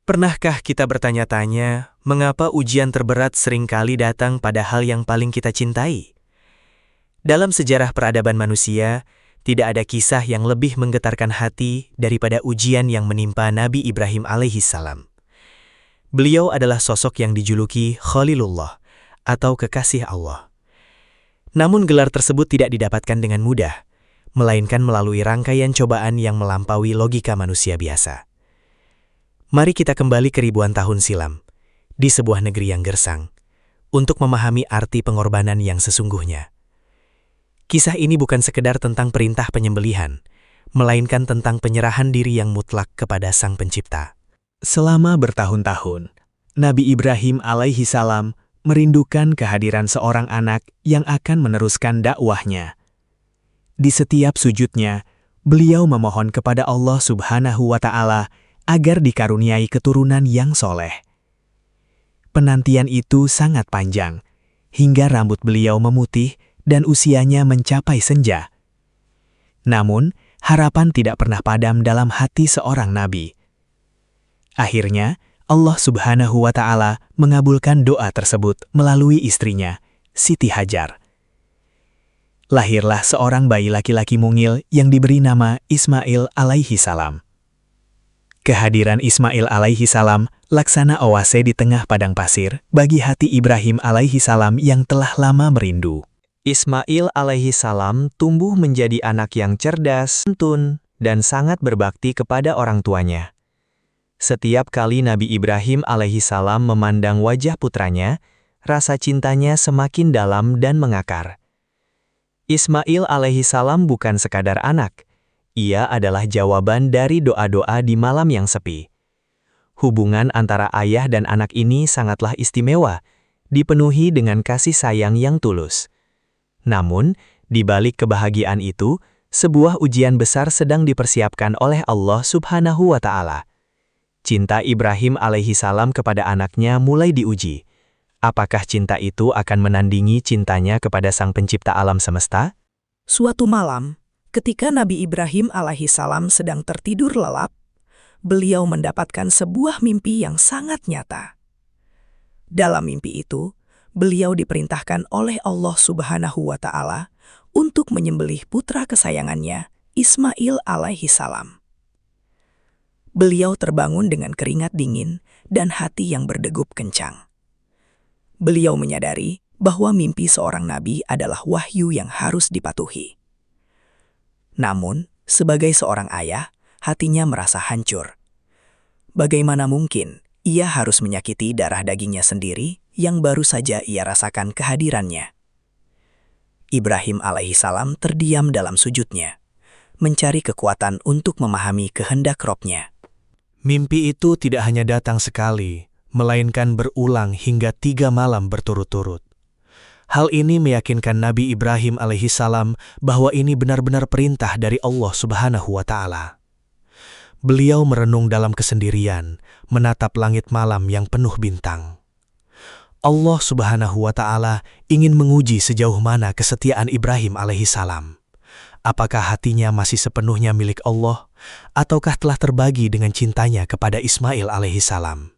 Pernahkah kita bertanya-tanya, mengapa ujian terberat seringkali datang pada hal yang paling kita cintai? Dalam sejarah peradaban manusia, tidak ada kisah yang lebih menggetarkan hati daripada ujian yang menimpa Nabi Ibrahim alaihissalam. Beliau adalah sosok yang dijuluki Khalilullah atau kekasih Allah. Namun gelar tersebut tidak didapatkan dengan mudah, melainkan melalui rangkaian cobaan yang melampaui logika manusia biasa. Mari kita kembali ke ribuan tahun silam, di sebuah negeri yang gersang, untuk memahami arti pengorbanan yang sesungguhnya. Kisah ini bukan sekedar tentang perintah penyembelihan, melainkan tentang penyerahan diri yang mutlak kepada Sang Pencipta. Selama bertahun-tahun, Nabi Ibrahim alaihissalam merindukan kehadiran seorang anak yang akan meneruskan dakwahnya. Di setiap sujudnya, beliau memohon kepada Allah Subhanahu wa Ta'ala agar dikaruniai keturunan yang soleh. Penantian itu sangat panjang, hingga rambut beliau memutih dan usianya mencapai senja. Namun, harapan tidak pernah padam dalam hati seorang nabi. Akhirnya, Allah Subhanahu wa Ta'ala mengabulkan doa tersebut melalui istrinya, Siti Hajar. Lahirlah seorang bayi laki-laki mungil yang diberi nama Ismail alaihissalam. Kehadiran Ismail alaihissalam laksana oase di tengah padang pasir bagi hati Ibrahim alaihissalam yang telah lama merindu. Ismail alaihissalam tumbuh menjadi anak yang cerdas, santun, dan sangat berbakti kepada orang tuanya. Setiap kali Nabi Ibrahim alaihissalam memandang wajah putranya, rasa cintanya semakin dalam dan mengakar. Ismail alaihissalam bukan sekadar anak, ia adalah jawaban dari doa-doa di malam yang sepi. Hubungan antara ayah dan anak ini sangatlah istimewa, dipenuhi dengan kasih sayang yang tulus. Namun, di balik kebahagiaan itu, sebuah ujian besar sedang dipersiapkan oleh Allah Subhanahu wa Ta'ala. Cinta Ibrahim alaihissalam kepada anaknya mulai diuji. Apakah cinta itu akan menandingi cintanya kepada Sang Pencipta alam semesta? Suatu malam, ketika Nabi Ibrahim alaihissalam sedang tertidur lelap, beliau mendapatkan sebuah mimpi yang sangat nyata. Dalam mimpi itu, beliau diperintahkan oleh Allah Subhanahu wa Ta'ala untuk menyembelih putra kesayangannya, Ismail alaihissalam. Beliau terbangun dengan keringat dingin dan hati yang berdegup kencang. Beliau menyadari bahwa mimpi seorang nabi adalah wahyu yang harus dipatuhi. Namun, sebagai seorang ayah, hatinya merasa hancur. Bagaimana mungkin ia harus menyakiti darah dagingnya sendiri yang baru saja ia rasakan kehadirannya? Ibrahim alaihissalam terdiam dalam sujudnya, mencari kekuatan untuk memahami kehendak Robnya. Mimpi itu tidak hanya datang sekali, melainkan berulang hingga 3 malam berturut-turut. Hal ini meyakinkan Nabi Ibrahim alaihissalam bahwa ini benar-benar perintah dari Allah Subhanahu wa Ta'ala. Beliau merenung dalam kesendirian, menatap langit malam yang penuh bintang. Allah Subhanahu wa Ta'ala ingin menguji sejauh mana kesetiaan Ibrahim alaihissalam. Apakah hatinya masih sepenuhnya milik Allah, ataukah telah terbagi dengan cintanya kepada Ismail alaihissalam?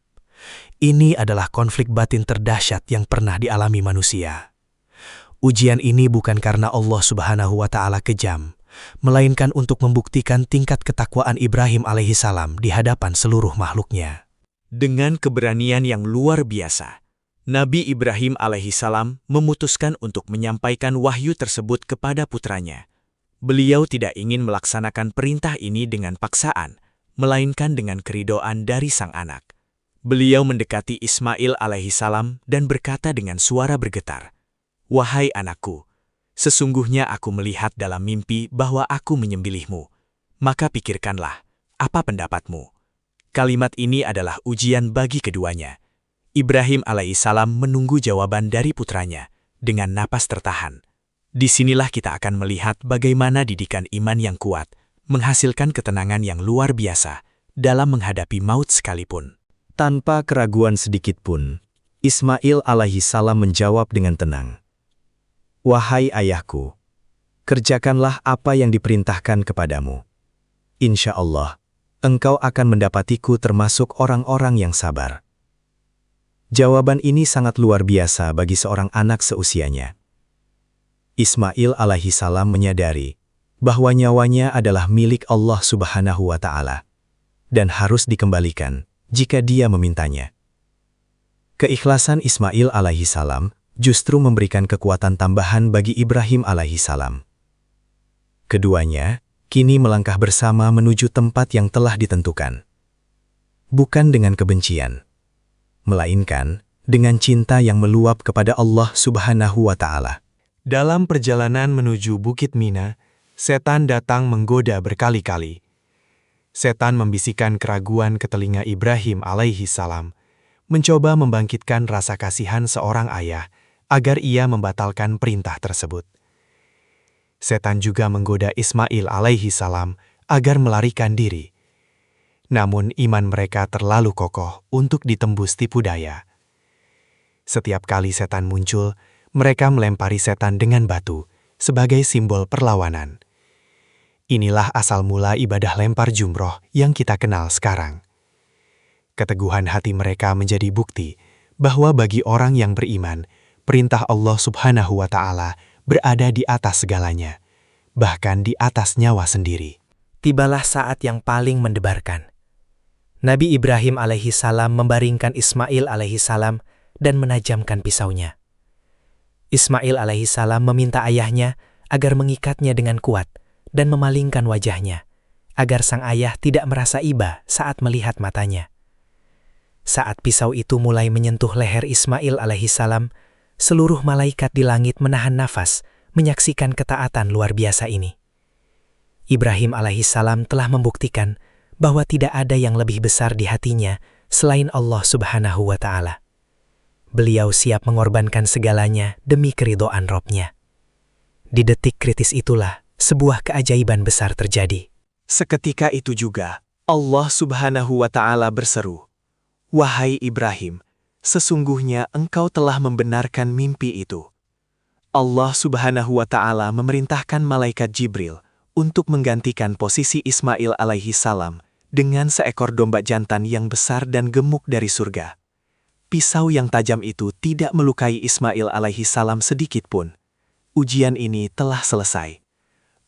Ini adalah konflik batin terdahsyat yang pernah dialami manusia. Ujian ini bukan karena Allah Subhanahu wa Ta'ala kejam, melainkan untuk membuktikan tingkat ketakwaan Ibrahim alaihissalam di hadapan seluruh makhluknya. Dengan keberanian yang luar biasa, Nabi Ibrahim alaihissalam memutuskan untuk menyampaikan wahyu tersebut kepada putranya. Beliau tidak ingin melaksanakan perintah ini dengan paksaan, melainkan dengan keridhaan dari sang anak. Beliau mendekati Ismail alaihissalam dan berkata dengan suara bergetar, "Wahai anakku, sesungguhnya aku melihat dalam mimpi bahwa aku menyembelihmu. Maka pikirkanlah, apa pendapatmu?" Kalimat ini adalah ujian bagi keduanya. Ibrahim alaihissalam menunggu jawaban dari putranya dengan napas tertahan. Disinilah kita akan melihat bagaimana didikan iman yang kuat menghasilkan ketenangan yang luar biasa dalam menghadapi maut sekalipun. Tanpa keraguan sedikit pun, Ismail alaihissalam menjawab dengan tenang, "Wahai ayahku, kerjakanlah apa yang diperintahkan kepadamu. Insya Allah, engkau akan mendapatiku termasuk orang-orang yang sabar. Jawaban ini sangat luar biasa bagi seorang anak seusianya. Ismail alaihissalam menyadari bahwa nyawanya adalah milik Allah Subhanahu wa Ta'ala dan harus dikembalikan jika dia memintanya. Keikhlasan Ismail alaihissalam justru memberikan kekuatan tambahan bagi Ibrahim alaihissalam. Keduanya kini melangkah bersama menuju tempat yang telah ditentukan. Bukan dengan kebencian, melainkan dengan cinta yang meluap kepada Allah Subhanahu wa Ta'ala. Dalam perjalanan menuju Bukit Mina, setan datang menggoda berkali-kali. Setan membisikkan keraguan ke telinga Ibrahim alaihissalam, mencoba membangkitkan rasa kasihan seorang ayah agar ia membatalkan perintah tersebut. Setan juga menggoda Ismail alaihissalam agar melarikan diri. Namun iman mereka terlalu kokoh untuk ditembus tipu daya. Setiap kali setan muncul, mereka melempari setan dengan batu sebagai simbol perlawanan. Inilah asal mula ibadah lempar jumroh yang kita kenal sekarang. Keteguhan hati mereka menjadi bukti bahwa bagi orang yang beriman, perintah Allah Subhanahu wa Ta'ala berada di atas segalanya, bahkan di atas nyawa sendiri. Tibalah saat yang paling mendebarkan. Nabi Ibrahim alaihissalam membaringkan Ismail alaihissalam dan menajamkan pisaunya. Ismail alaihissalam meminta ayahnya agar mengikatnya dengan kuat dan memalingkan wajahnya, agar sang ayah tidak merasa iba saat melihat matanya. Saat pisau itu mulai menyentuh leher Ismail alaihissalam, seluruh malaikat di langit menahan nafas menyaksikan ketaatan luar biasa ini. Ibrahim alaihissalam telah membuktikan bahwa tidak ada yang lebih besar di hatinya selain Allah Subhanahu wa Ta'ala. Beliau siap mengorbankan segalanya demi keridhaan Rabb-Nya. Di detik kritis itulah sebuah keajaiban besar terjadi. Seketika itu juga, Allah Subhanahu wa Ta'ala berseru, "Wahai Ibrahim, sesungguhnya engkau telah membenarkan mimpi itu." Allah Subhanahu wa Ta'ala memerintahkan malaikat Jibril untuk menggantikan posisi Ismail alaihissalam dengan seekor domba jantan yang besar dan gemuk dari surga. Pisau yang tajam itu tidak melukai Ismail alaihissalam sedikit pun. Ujian ini telah selesai.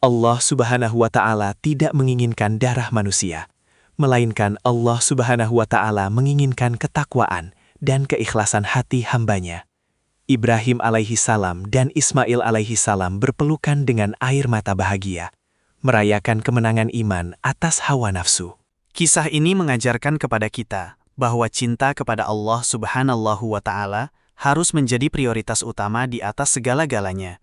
Allah Subhanahu wa Ta'ala tidak menginginkan darah manusia, melainkan Allah Subhanahu wa Ta'ala menginginkan ketakwaan dan keikhlasan hati hambanya. Ibrahim alaihissalam dan Ismail alaihissalam berpelukan dengan air mata bahagia, merayakan kemenangan iman atas hawa nafsu. Kisah ini mengajarkan kepada kita bahwa cinta kepada Allah Subhanahu wa Ta'ala harus menjadi prioritas utama di atas segala-galanya.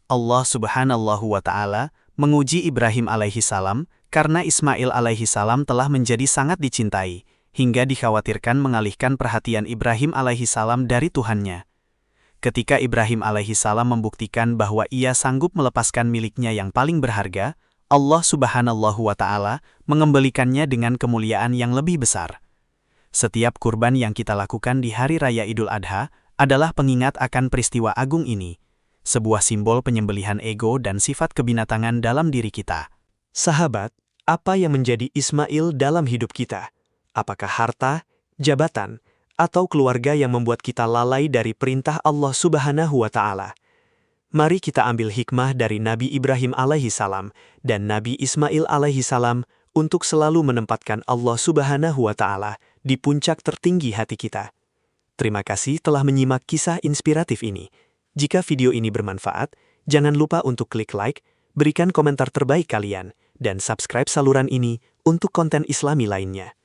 Allah Subhanahu wa Ta'ala menguji Ibrahim alaihissalam karena Ismail alaihissalam telah menjadi sangat dicintai, hingga dikhawatirkan mengalihkan perhatian Ibrahim alaihissalam dari Tuhannya. Ketika Ibrahim alaihissalam membuktikan bahwa ia sanggup melepaskan miliknya yang paling berharga, Allah Subhanahu wa Ta'ala mengembalikannya dengan kemuliaan yang lebih besar. Setiap kurban yang kita lakukan di Hari Raya Idul Adha adalah pengingat akan peristiwa agung ini, sebuah simbol penyembelihan ego dan sifat kebinatangan dalam diri kita. Sahabat, apa yang menjadi Ismail dalam hidup kita? Apakah harta, jabatan, atau keluarga yang membuat kita lalai dari perintah Allah Subhanahu wa Ta'ala? Mari kita ambil hikmah dari Nabi Ibrahim alaihissalam dan Nabi Ismail alaihissalam untuk selalu menempatkan Allah Subhanahu wa Ta'ala di puncak tertinggi hati kita. Terima kasih telah menyimak kisah inspiratif ini. Jika video ini bermanfaat, jangan lupa untuk klik like, berikan komentar terbaik kalian, dan subscribe saluran ini untuk konten Islami lainnya.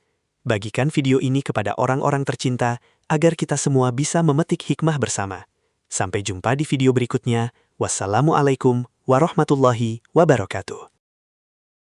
Bagikan video ini kepada orang-orang tercinta agar kita semua bisa memetik hikmah bersama. Sampai jumpa di video berikutnya. Wassalamualaikum warahmatullahi wabarakatuh.